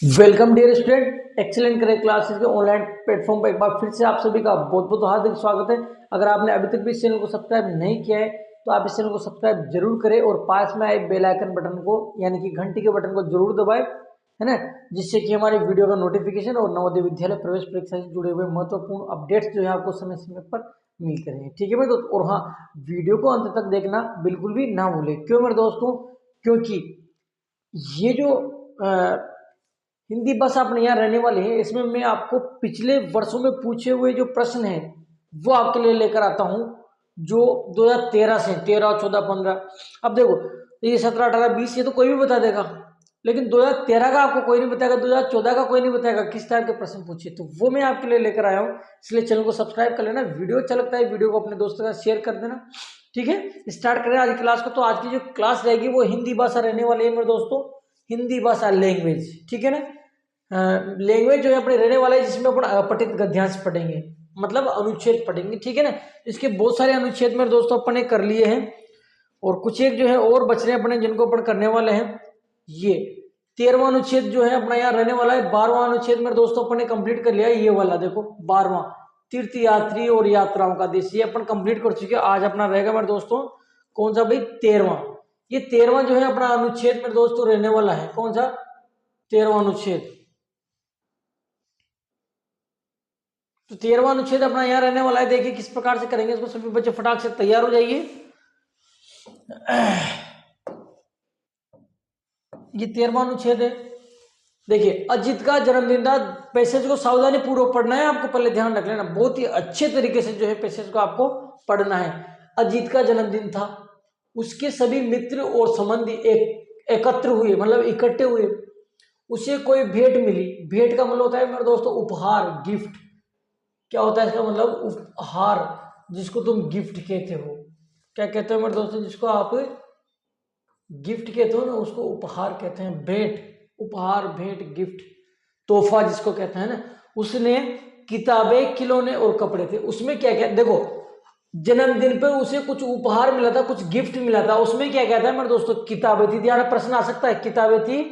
Welcome dear student, excellent correct classes के online platform पर एक बार फिर से आप सभी का बहुत बहुत हार्दिक स्वागत है। अगर आपने अभी तक भी इस चैनल को सब्सक्राइब नहीं किया है तो आप इस चैनल को सब्सक्राइब जरूर करें और पास में आए बेल आइकन बटन को यानी कि घंटी के बटन को जरूर दबाएं, है ना, जिससे कि हमारी वीडियो का नोटिफिकेशन और नवोदय विद्यालय प्रवेश परीक्षा से जुड़े हुए महत्वपूर्ण अपडेट्स जो है आपको समय समय पर मिलते रहें। ठीक है मेरे दोस्त, और हाँ, वीडियो को अंत तक देखना बिल्कुल भी ना भूलें। क्यों मेरे दोस्तों? क्योंकि ये जो हिंदी बस अपने यहाँ रहने वाली है, इसमें मैं आपको पिछले वर्षों में पूछे हुए जो प्रश्न है वो आपके लिए लेकर आता हूँ, जो 2013 से 13, 14, 15। अब देखो, ये 17, 18, 20 ये तो कोई भी बता देगा, लेकिन 2013 का आपको कोई नहीं बताएगा, 2014 का कोई नहीं बताएगा किस टाइप के प्रश्न पूछे। तो वो मैं आपके लिए लेकर आया हूँ, इसलिए चैनल को सब्सक्राइब कर लेना। वीडियो अच्छा लगता है वीडियो को अपने दोस्तों के साथ शेयर कर देना। ठीक है, स्टार्ट करें आज की क्लास को। तो आज की जो क्लास रहेगी वो हिंदी भाषा रहने वाली है मेरे दोस्तों, हिंदी भाषा लैंग्वेज। ठीक है ना, लैंग्वेज जो है अपने रहने वाला है, जिसमें अपन अपठित गद्यांश पढ़ेंगे, मतलब अनुच्छेद पढ़ेंगे। ठीक है ना, इसके बहुत सारे अनुच्छेद मेरे दोस्तों अपने कर लिए हैं और कुछ एक जो है और बच रहे हैं अपने, जिनको अपन करने वाले हैं। ये 13वां अनुच्छेद जो है अपना यहाँ रहने वाला है। 12वां अनुच्छेद मेरे दोस्तों अपन ने कंप्लीट कर लिया है, ये वाला देखो 12वां, तीर्थ यात्री और यात्राओं का देश, ये अपन कंप्लीट कर चुके हैं। आज अपना रहेगा मेरे दोस्तों कौन सा भाई? 13वां। ये 13वां जो है अपना अनुच्छेद मेरे दोस्तों रहने वाला है। कौन सा? 13वां अनुच्छेद। तो 13वां अनुच्छेद अपना यहाँ रहने वाला है। देखिए किस प्रकार से करेंगे इसको, सभी बच्चे फटाक से तैयार हो जाइए। ये 13वां अनुच्छेद है। देखिए, अजित का जन्मदिन था। पैसेज को सावधानी पूर्वक पढ़ना है आपको, पहले ध्यान रख लेना, बहुत ही अच्छे तरीके से जो है पैसेज को आपको पढ़ना है। अजित का जन्मदिन था, उसके सभी मित्र और संबंधी एकत्र हुए, मतलब इकट्ठे हुए। उसे कोई भेंट मिली। भेंट का मतलब होता है मेरे दोस्तों उपहार, गिफ्ट। क्या होता है इसका मतलब? उपहार, जिसको तुम गिफ्ट कहते हो। क्या कहते हो मेरे दोस्तों? जिसको आप गिफ्ट कहते हो ना, उसको उपहार कहते हैं। भेंट, उपहार, भेंट, गिफ्ट, तोहफा जिसको कहते हैं ना। उसने किताबें, खिलौने और कपड़े थे। उसमें क्या क्या देखो, जन्मदिन पे उसे कुछ उपहार मिला था, कुछ गिफ्ट मिला था। उसमें क्या क्या था मेरे दोस्तों? किताबें थी। ध्यान, प्रश्न आ सकता है, किताबें थी,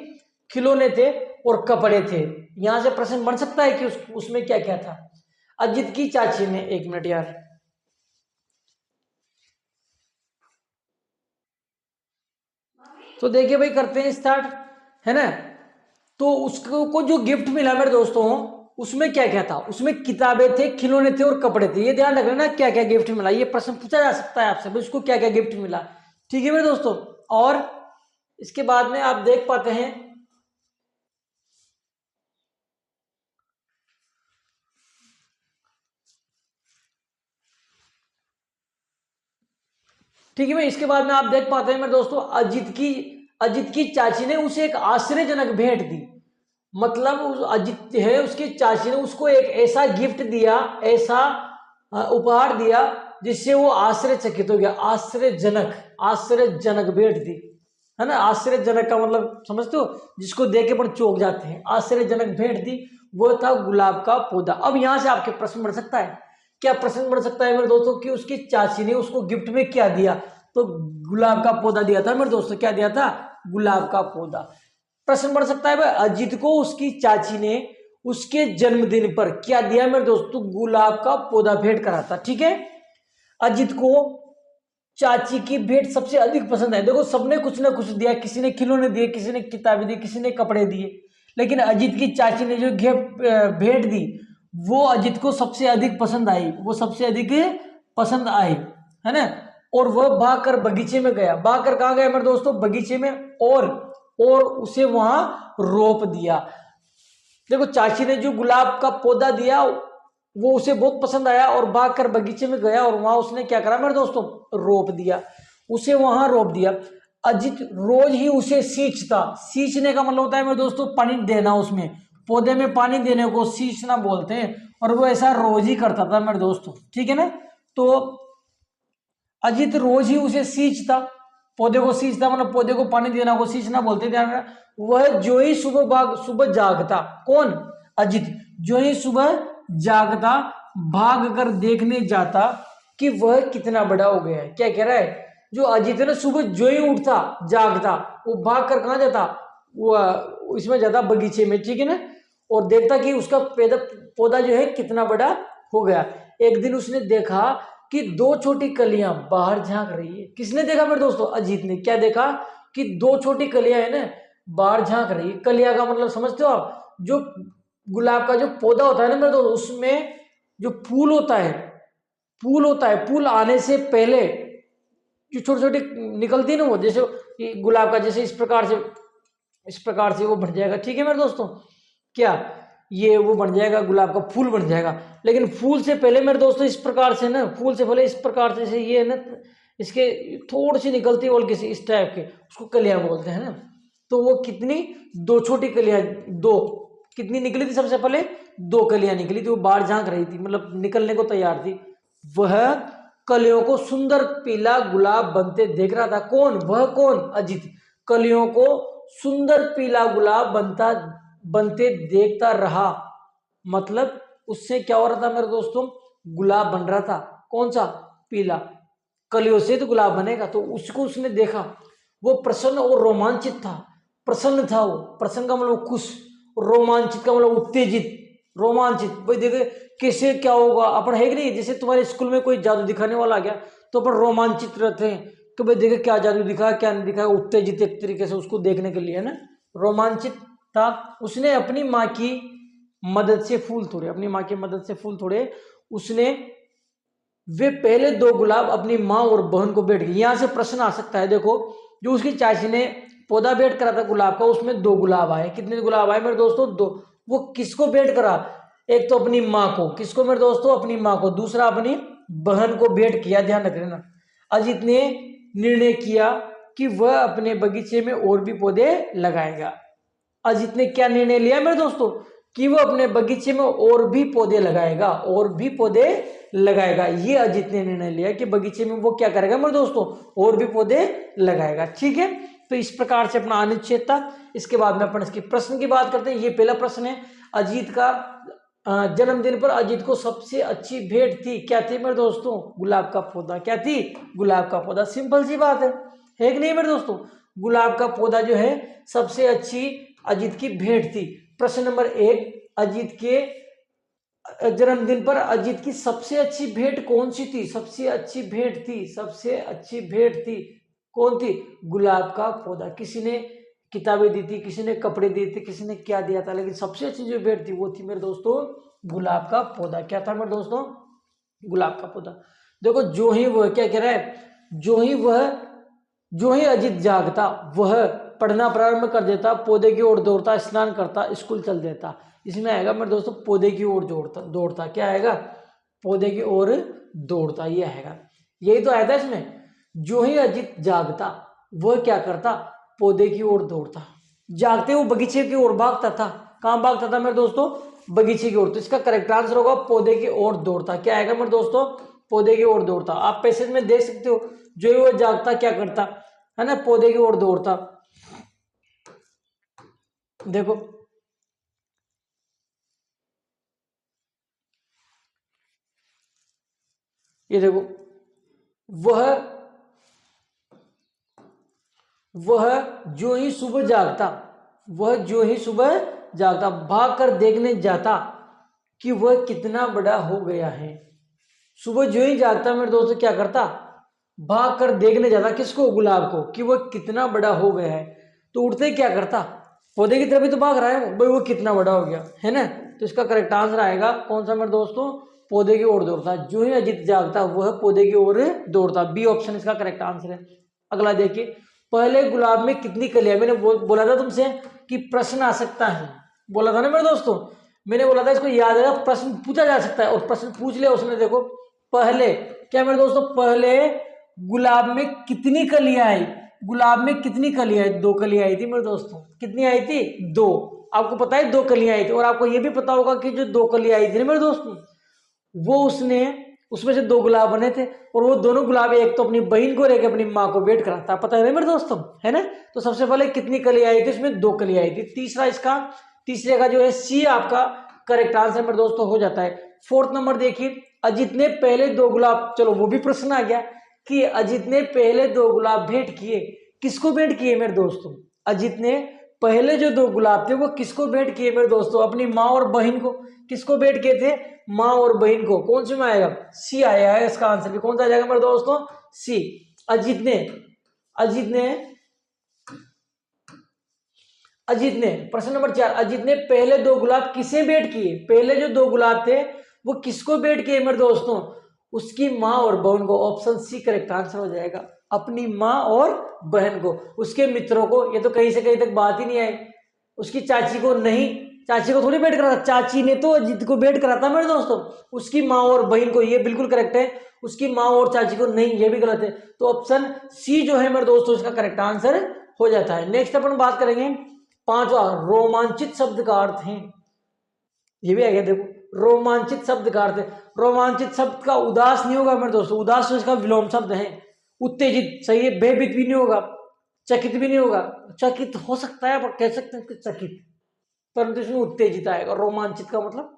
खिलौने थे और कपड़े थे। यहां से प्रश्न बन सकता है कि उसमें क्या क्या था। अजित की चाची ने, एक मिनट यार, तो देखिए भाई करते हैं स्टार्ट, है ना। तो उसको को जो गिफ्ट मिला मेरे दोस्तों, उसमें क्या क्या था? उसमें किताबें थे, खिलौने थे और कपड़े थे। ये ध्यान रख लेना क्या क्या गिफ्ट मिला। ये प्रश्न पूछा जा सकता है आपसे, उसको क्या क्या गिफ्ट मिला। ठीक है मेरे दोस्तों। और इसके बाद में आप देख पाते हैं, ठीक है भाई, इसके बाद में आप देख पाते हैं मेरे दोस्तों, अजित की चाची ने उसे एक आश्चर्यजनक भेंट दी। मतलब उस अजित है, उसकी चाची ने उसको एक ऐसा गिफ्ट दिया, ऐसा उपहार दिया, जिससे वो आश्चर्यचकित हो गया। आश्चर्यजनक, आश्चर्यजनक भेंट दी, है ना। आश्चर्यजनक का मतलब समझते हो? जिसको देख के अपन चौंक जाते हैं। आश्चर्यजनक भेंट दी, वो था गुलाब का पौधा। अब यहां से आपके प्रश्न बढ़ सकता है। क्या प्रश्न बढ़ सकता है मेरे दोस्तों कि उसकी चाची ने उसको गिफ्ट में क्या दिया? तो गुलाब का पौधा दिया था मेरे दोस्तों। क्या दिया था? गुलाब का पौधा। प्रश्न बढ़ सकता है भाई, अजित को उसकी चाची ने उसके जन्मदिन पर क्या दिया मेरे दोस्तों? गुलाब का पौधा भेंट करा था। ठीक है, अजित को चाची की भेंट सबसे अधिक पसंद है। देखो, सबने कुछ ना कुछ दिया, किसी ने खिलौने दिए, किसी ने किताबें दी, किसी ने कपड़े दिए, लेकिन अजित की चाची ने जो भेंट दी वो अजित को सबसे अधिक पसंद आई, वो सबसे अधिक पसंद आई, है ना। और वह भागकर बगीचे में गया। भागकर कहाँ गया मेरे दोस्तों? बगीचे में। और उसे वहां रोप दिया। देखो, चाची ने जो गुलाब का पौधा दिया वो उसे बहुत पसंद आया और भागकर बगीचे में गया और वहां उसने क्या करा मेरे दोस्तों? रोप दिया, उसे वहां रोप दिया। अजित रोज ही उसे सींचता। सींचने का मतलब होता है मेरे दोस्तों पानी देना, उसमें पौधे में पानी देने को सींचना बोलते हैं। और वो ऐसा रोज ही करता था मेरे दोस्तों। ठीक है ना। तो अजित रोज ही उसे सींचता, पौधे को सींचता, मतलब पौधे को पानी देना को सींचना बोलते थे। वह जो ही सुबह जागता, कौन? अजित। जो ही सुबह जागता, भाग कर देखने जाता कि वह कितना बड़ा हो गया है। क्या कह रहा है? जो अजित है ना, सुबह जो ही उठता, जागता, वो भाग कर कहाँ जाता? वो इसमें जाता बगीचे में, ठीक है ना, और देखता कि उसका पौधा जो है कितना बड़ा हो गया। एक दिन उसने देखा कि दो छोटी कलियां बाहर झांक रही है। किसने देखा मेरे दोस्तों? अजीत ने। क्या देखा? कि दो छोटी कलियां है ना बाहर झांक रही है। कलियां का मतलब समझते हो आप? जो गुलाब का जो पौधा होता है ना मेरे दोस्त, उसमें जो फूल होता है, फूल आने से पहले जो छोटी छोटी निकलती है ना, वो जैसे गुलाब का जैसे इस प्रकार से वो बन जाएगा, ठीक है मेरे दोस्तों। क्या ये वो बन जाएगा, गुलाब का फूल बन जाएगा। लेकिन फूल से पहले मेरे दोस्तों इस प्रकार से ना, फूल से पहले इस प्रकार से ये है ना, इसके थोड़ी सी निकलती है हल्की सी इस टाइप के, उसको कलियां बोलते हैं ना। तो वो कितनी, दो छोटी कलियां, दो कितनी निकली थी? सबसे पहले दो कलियां निकली थी, वो बाहर झांक रही थी, मतलब निकलने को तैयार थी। वह कलियों को सुंदर पीला गुलाब बनते देख रहा था। कौन? वह कौन? अजीत। कलियों को सुंदर पीला गुलाब बनते देखता रहा। मतलब उससे क्या हो रहा था मेरे दोस्तों? गुलाब बन रहा था। कौन सा? पीला। कलियों से तो गुलाब बनेगा, तो उसको उसने देखा। वो प्रसन्न और रोमांचित था। प्रसन्न था वो, प्रसन्न का मतलब खुश, रोमांचित का मतलब उत्तेजित, रोमांचित। भाई देखे कैसे क्या होगा, अपन है कि नहीं, जैसे तुम्हारे स्कूल में कोई जादू दिखाने वाला आ गया तो अपन रोमांचित रहते हैं कि भाई देखे क्या जादू दिखा, क्या नहीं दिखा, उत्तेजित एक तरीके से उसको देखने के लिए, है ना, रोमांचित था। उसने अपनी माँ की मदद से फूल तोड़े, अपनी माँ की मदद से फूल तोड़े उसने। वे पहले दो गुलाब अपनी माँ और बहन को भेंट किए। यहां से प्रश्न आ सकता है, देखो जो उसकी चाची ने पौधा भेंट करा था गुलाब का, उसमें दो गुलाब आए। कितने गुलाब आए मेरे दोस्तों? दो। वो किसको भेंट करा? एक तो अपनी माँ को। किसको मेरे दोस्तों? अपनी माँ को। दूसरा अपनी बहन को भेंट किया। ध्यान रख लेना। अजीत ने निर्णय किया कि वह अपने बगीचे में और भी पौधे लगाएगा। अजीत ने क्या निर्णय लिया मेरे दोस्तों? कि वो अपने बगीचे में और भी पौधे लगाएगा, और भी पौधे लगाएगा। ये अजीत ने निर्णय लिया कि बगीचे में वो क्या करेगा मेरे दोस्तों? और भी पौधे लगाएगा, ठीक है। तो इस प्रकार से अपना अनुच्छेद था। इसके बाद में अपन इसके प्रश्न की बात करते हैं। ये पहला प्रश्न है, अजीत का जन्मदिन पर अजीत को सबसे अच्छी भेंट थी। क्या थी मेरे दोस्तों? गुलाब का पौधा। क्या थी? गुलाब का पौधा। सिंपल सी बात है कि नहीं मेरे दोस्तों? गुलाब का पौधा जो है सबसे अच्छी अजीत की भेंट थी। प्रश्न नंबर 1, अजीत के जन्मदिन पर अजीत की सबसे अच्छी भेंट कौन सी थी? सबसे अच्छी भेंट थी, सबसे अच्छी भेंट थी, कौन थी? गुलाब का पौधा। किसी ने किताबें दी थी, किसी ने कपड़े दिए थे, किसी ने क्या दिया था, लेकिन सबसे अच्छी जो भेंट थी वो थी मेरे दोस्तों गुलाब का पौधा। क्या था मेरे दोस्तों? गुलाब का पौधा। देखो जो ही वह क्या कह रहा है, जो ही अजीत जागता वह पढ़ना प्रारंभ कर देता, पौधे की ओर दौड़ता, स्नान करता, स्कूल चल देता। इसमें आएगा मेरे दोस्तों पौधे की ओर दौड़ता। क्या आएगा? पौधे की ओर दौड़ता, ये आएगा। यही तो आया था इसमें। जो ही अजीत जागता वह क्या करता? पौधे की ओर दौड़ता। जागते वो बगीचे की ओर भागता था। कहां भागता था मेरे दोस्तों? बगीचे की ओर। तो इसका करेक्ट आंसर होगा पौधे की ओर दौड़ता। क्या आएगा मेरे दोस्तों? पौधे की ओर दौड़ता। आप पैसेज में देख सकते हो, जो ही वह जागता क्या करता, है ना, पौधे की ओर दौड़ता। देखो ये देखो, वह जो ही सुबह जागता, भाग कर देखने जाता कि वह कितना बड़ा हो गया है। सुबह जो ही जागता मेरे दोस्तों क्या करता? भाग कर देखने जाता। किसको? गुलाब को, कि वह कितना बड़ा हो गया है। तो उठते ही क्या करता? पौधे की तरफ ही तो भाग रहा है भाई, वो कितना बड़ा हो गया है ना। तो इसका करेक्ट आंसर आएगा कौन सा मेरे दोस्तों? पौधे की ओर दौड़ता। जो ही अजीत जागता वह पौधे की ओर दौड़ता। बी ऑप्शन इसका करेक्ट आंसर है। अगला देखिए, पहले गुलाब में कितनी कलियां? मैंने बोला था तुमसे कि प्रश्न आ सकता है, बोला था ना मेरे दोस्तों। मैंने बोला था इसको याद है, प्रश्न पूछा जा सकता है, और प्रश्न पूछ लिया उसने। देखो पहले क्या मेरे दोस्तों, पहले गुलाब में कितनी कलियां आई? गुलाब में कितनी कलियां आई? दो कलियां आई थी मेरे दोस्तों। कितनी आई थी? दो। आपको पता है दो कलियां आई थी, और आपको यह भी पता होगा कि जो दो कलियां आई थी ना मेरे दोस्तों, वो उसमें से दो गुलाब बने थे, और वो दोनों गुलाब एक तो अपनी बहन को लेकर अपनी माँ को भेंट कराता। पता है ना मेरे दोस्तों, है ना। तो सबसे पहले कितनी कलियां आई थी? इसमें दो कलियां आई थी। तीसरे का जो है सी आपका करेक्ट आंसर मेरे दोस्तों हो जाता है। फोर्थ नंबर देखिए, अजीत ने पहले दो गुलाब, चलो वो भी प्रश्न आ गया कि अजीत ने पहले दो गुलाब भेंट किए। किसको भेंट किए मेरे दोस्तों? अजीत ने पहले जो 2 गुलाब थे वो किसको भेंट किए मेरे दोस्तों? अपनी माँ और बहन को। किसको भेंट किए थे? माँ और बहन को। कौन सी में आएगा? सी आया है इसका आंसर भी। कौन सा आ जाएगा मेरे दोस्तों? सी। अजीत ने प्रश्न नंबर 4, अजीत ने पहले 2 गुलाब किसे भेंट किए? पहले जो 2 गुलाब थे वो किसको भेंट किए मेरे दोस्तों? उसकी माँ और बहन को। ऑप्शन सी करेक्ट आंसर हो जाएगा, अपनी माँ और बहन को। उसके मित्रों को, ये तो कहीं से कहीं तक बात ही नहीं आई। उसकी चाची को नहीं, चाची को थोड़ी भेंट करा था, चाची ने तो अजीत को भेंट करा था मेरे दोस्तों। उसकी माँ और बहन को, ये बिल्कुल करेक्ट है। उसकी माँ और चाची को नहीं, ये भी गलत है। तो ऑप्शन सी जो है मेरे दोस्तों इसका करेक्ट आंसर हो जाता है। नेक्स्ट अपन बात करेंगे 5वां, रोमांचित शब्द का अर्थ है। ये भी आ गया देखो, रोमांचित शब्द का अर्थ है। रोमांचित शब्द का उदास नहीं होगा मेरे दोस्तों, उदास तो इसका विलोम शब्द है। उत्तेजित सही है, भयभीत भी नहीं होगा, चकित भी नहीं होगा। चकित हो सकता है पर कह सकते हैं कि चकित, परंतु इसमें उत्तेजित आएगा। रोमांचित का मतलब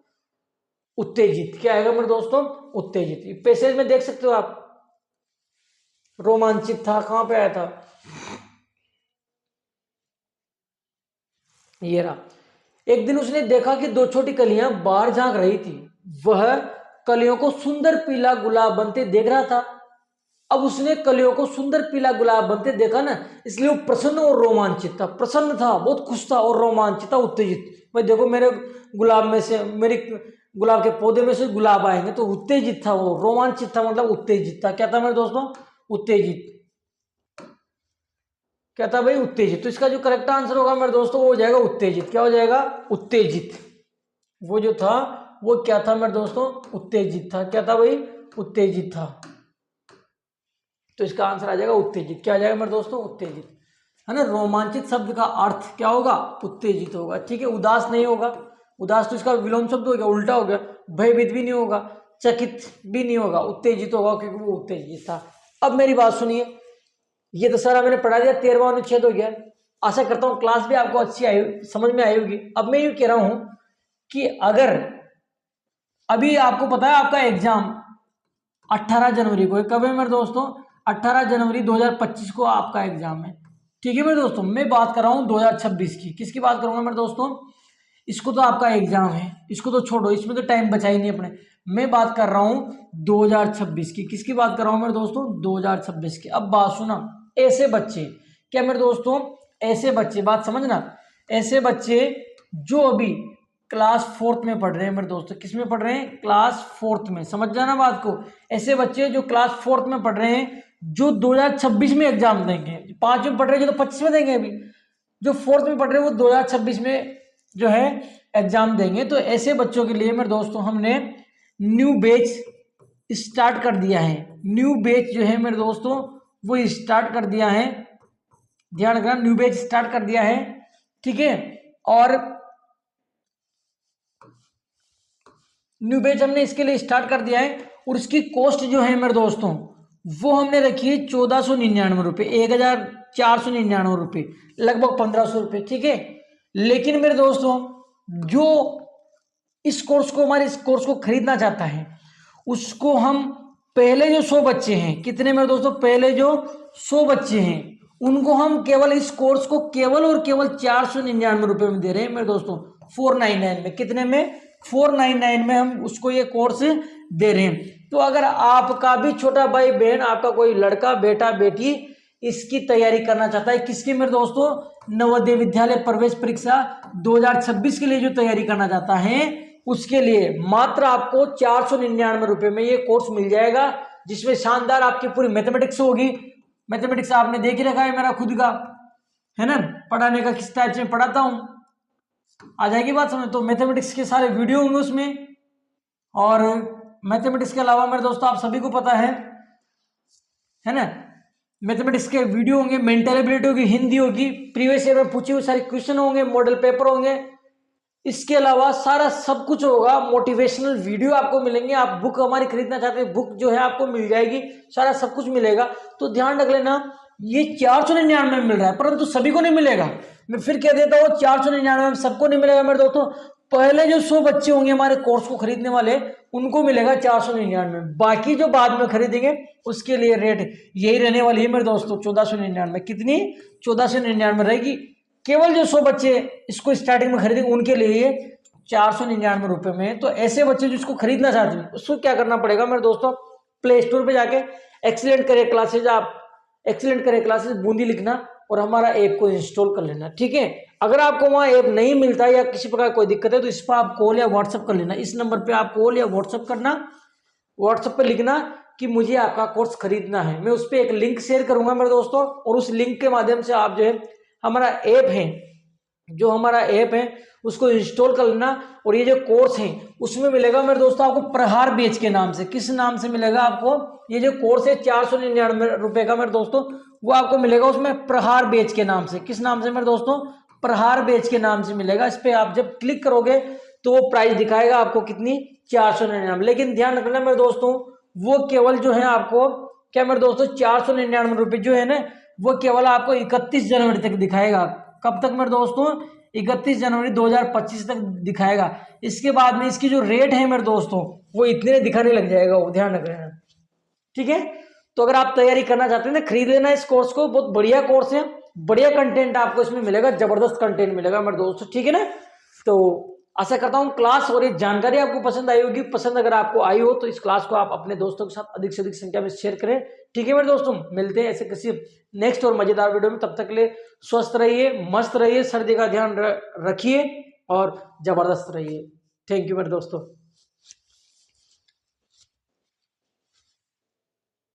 उत्तेजित। क्या आएगा मेरे दोस्तों? उत्तेजित। पैसेज में देख सकते हो आप, रोमांचित था, कहां पे आया था? ये रहा। एक दिन उसने देखा कि 2 छोटी कलियां बाहर झांक रही थी। वह कलियों को सुंदर पीला गुलाब बनते देख रहा था। अब उसने कलियों को सुंदर पीला गुलाब बनते देखा ना, इसलिए वो प्रसन्न और रोमांचित था। प्रसन्न था, बहुत खुश था, और रोमांचित था, उत्तेजित। भाई देखो मेरे गुलाब में से, मेरे गुलाब के पौधे में से गुलाब आएंगे, तो उत्तेजित था वो, रोमांचित था मतलब उत्तेजित था। क्या था मेरे दोस्तों? उत्तेजित। क्या था भाई? उत्तेजित। तो इसका जो करेक्ट आंसर होगा मेरे दोस्तों वो हो जाएगा उत्तेजित। क्या हो जाएगा? उत्तेजित। वो जो था वो क्या था मेरे दोस्तों? उत्तेजित था। क्या था भाई? उत्तेजित था। तो इसका आंसर आ जाएगा उत्तेजित। क्या आ जाएगा मेरे दोस्तों? उत्तेजित, है ना। रोमांचित शब्द का अर्थ क्या होगा? उत्तेजित होगा, ठीक है। उदास नहीं होगा, उदास तो इसका विलोम शब्द हो गया, उल्टा हो गया। भयभीत भी नहीं होगा, चकित भी नहीं होगा, उत्तेजित होगा, क्योंकि वो उत्तेजित था। अब मेरी बात सुनिए, ये तो सारा मैंने पढ़ा दिया, 13वां अनुच्छेद हो गया। आशा करता हूँ क्लास भी आपको अच्छी आई, समझ में आई होगी। अब मैं ये कह रहा हूं कि अगर अभी आपको पता है आपका एग्जाम 18 जनवरी को है। कब है मेरे दोस्तों? 18 जनवरी 2025 को आपका एग्जाम है, ठीक है मेरे दोस्तों। मैं बात कर रहा हूँ 2026 की। किसकी बात करूंगा मेरे दोस्तों? इसको तो आपका एग्जाम है, इसको तो छोड़ो, इसमें तो टाइम बचा ही नहीं अपने। मैं बात कर रहा हूँ 2026 की। किसकी बात कर रहा हूँ मेरे दोस्तों? 2026 की। अब बात सुना, ऐसे बच्चे, क्या मेरे दोस्तों? ऐसे बच्चे, बात समझना, ऐसे बच्चे जो अभी क्लास 4th में पढ़ रहे हैं मेरे दोस्तों। किस में पढ़ रहे हैं? क्लास 4th में। समझ जाना बात को। ऐसे बच्चे जो क्लास 4th में पढ़ रहे हैं, जो 2026 में एग्जाम देंगे। 5 में पढ़ रहे हैं जो तो 25 में देंगे। अभी जो 4th में पढ़ रहे हैं वो 2026 में जो है एग्जाम देंगे। तो ऐसे बच्चों के लिए मेरे दोस्तों हमने न्यू बैच स्टार्ट कर दिया है। न्यू बैच जो है मेरे दोस्तों वो स्टार्ट कर दिया है, ध्यान रखना, न्यू बैच स्टार्ट कर दिया है, ठीक है। और न्यू बैच हमने इसके लिए स्टार्ट कर दिया है, और इसकी कॉस्ट जो है मेरे दोस्तों वो हमने रखी है 1499 रुपये, 1499 रुपये, लगभग 1500 रुपये, ठीक है। लेकिन मेरे दोस्तों जो इस कोर्स को, हमारे इस कोर्स को खरीदना चाहता है, उसको हम पहले जो 100 बच्चे हैं, कितने मेरे दोस्तों? पहले जो 100 बच्चे हैं उनको हम केवल इस कोर्स को केवल और केवल 499 रुपये में दे रहे हैं मेरे दोस्तों। 499 में, कितने में? 499 में हम उसको ये कोर्स दे रहे हैं। तो अगर आपका भी छोटा भाई बहन, आपका कोई लड़का, बेटा, बेटी इसकी तैयारी करना चाहता है, किसकी मेरे दोस्तों? नवोदय विद्यालय प्रवेश परीक्षा 2026 के लिए जो तैयारी करना चाहता है, उसके लिए मात्र आपको 499 रुपये में ये कोर्स मिल जाएगा, जिसमें शानदार आपकी पूरी मैथमेटिक्स होगी। मैथमेटिक्स आपने देख ही रखा है मेरा खुद का, है ना, पढ़ाने का किस टाइप से पढ़ाता हूं, आ जाएगी बात समझ। तो मैथमेटिक्स के सारे वीडियो होंगे उसमें, और मैथमेटिक्स के अलावा मेरे दोस्तों आप सभी को पता है ना, मैथमेटिक्स के वीडियो होंगे, मेंटल एबिलिटी होगी, हिंदी होगी, प्रीवियस ईयर में पूछे हुए सारे क्वेश्चन होंगे, मॉडल पेपर होंगे। इसके अलावा सारा सब कुछ होगा, मोटिवेशनल वीडियो आपको मिलेंगे। आप बुक हमारी खरीदना चाहते हैं, बुक जो है आपको मिल जाएगी, सारा सब कुछ मिलेगा। तो ध्यान रख लेना, ये 499 में मिल रहा है, परंतु सभी को नहीं मिलेगा। मैं फिर कह देता हूँ 499 में सबको नहीं मिलेगा मेरे दोस्तों। पहले जो 100 बच्चे होंगे हमारे कोर्स को खरीदने वाले, उनको मिलेगा 499 में। बाकी जो बाद में खरीदेंगे उसके लिए रेट यही रहने वाली है मेरे दोस्तों, 1499 में। कितनी? 1499 में रहेगी। केवल जो 100 बच्चे इसको स्टार्टिंग में खरीदेंगे उनके लिए ये 499 रुपये में। तो ऐसे बच्चे जिसको खरीदना चाहते हैं उसको क्या करना पड़ेगा मेरे दोस्तों, प्ले स्टोर पे जाके एक्सीलेंट करियर क्लासेज, आप एक्सीलेंट करियर क्लासेज बूंदी लिखना और हमारा ऐप को इंस्टॉल कर लेना, ठीक है। अगर आपको वहाँ ऐप नहीं मिलता या किसी प्रकार कोई दिक्कत है तो इस पर आप कॉल या व्हाट्सअप कर लेना। इस नंबर पे आप कॉल या व्हाट्सअप करना, व्हाट्सएप पे लिखना कि मुझे आपका कोर्स खरीदना है। मैं उस पर एक लिंक शेयर करूंगा मेरे दोस्तों, और उस लिंक के माध्यम से आप जो है हमारा ऐप है, जो हमारा ऐप है उसको इंस्टॉल कर लेना। और ये जो कोर्स है उसमें मिलेगा मेरे दोस्तों आपको प्रहार बैच के नाम से। किस नाम से मिलेगा आपको? ये जो कोर्स है 499 रुपए का मेरे दोस्तों, वो आपको मिलेगा उसमें प्रहार बैच के नाम से। किस नाम से मेरे दोस्तों? प्रहार बैच के नाम से मिलेगा। इस पे आप जब क्लिक करोगे तो वो प्राइस दिखाएगा आपको कितनी, 499। लेकिन ध्यान रखना मेरे दोस्तों, वो केवल जो है आपको क्या मेरे दोस्तों 499 रुपये जो है ना, वो केवल आपको 31 जनवरी तक दिखाएगा। कब तक मेरे दोस्तों? 31 जनवरी 2025 तक दिखाएगा। इसके बाद में इसकी जो रेट है मेरे दोस्तों वो इतने दिखाने लग जाएगा, वो ध्यान रखना, ठीक है। तो अगर आप तैयारी करना चाहते हैं ना, खरीद लेना इस कोर्स को, बहुत बढ़िया कोर्स है, बढ़िया कंटेंट आपको इसमें मिलेगा, जबरदस्त कंटेंट मिलेगा मेरे दोस्तों, ठीक है ना। तो आशा करता हूँ क्लास और ये जानकारी आपको पसंद आई होगी। पसंद अगर आपको आई हो तो इस क्लास को आप अपने दोस्तों के साथ अधिक से अधिक संख्या में शेयर करें, ठीक है मेरे दोस्तों। मिलते हैं ऐसे किसी नेक्स्ट और मजेदार वीडियो में, तब तक के लिए स्वस्थ रहिए, मस्त रहिए, सर्दी का ध्यान रखिए और जबरदस्त रहिए। थैंक यू मेरे दोस्तों।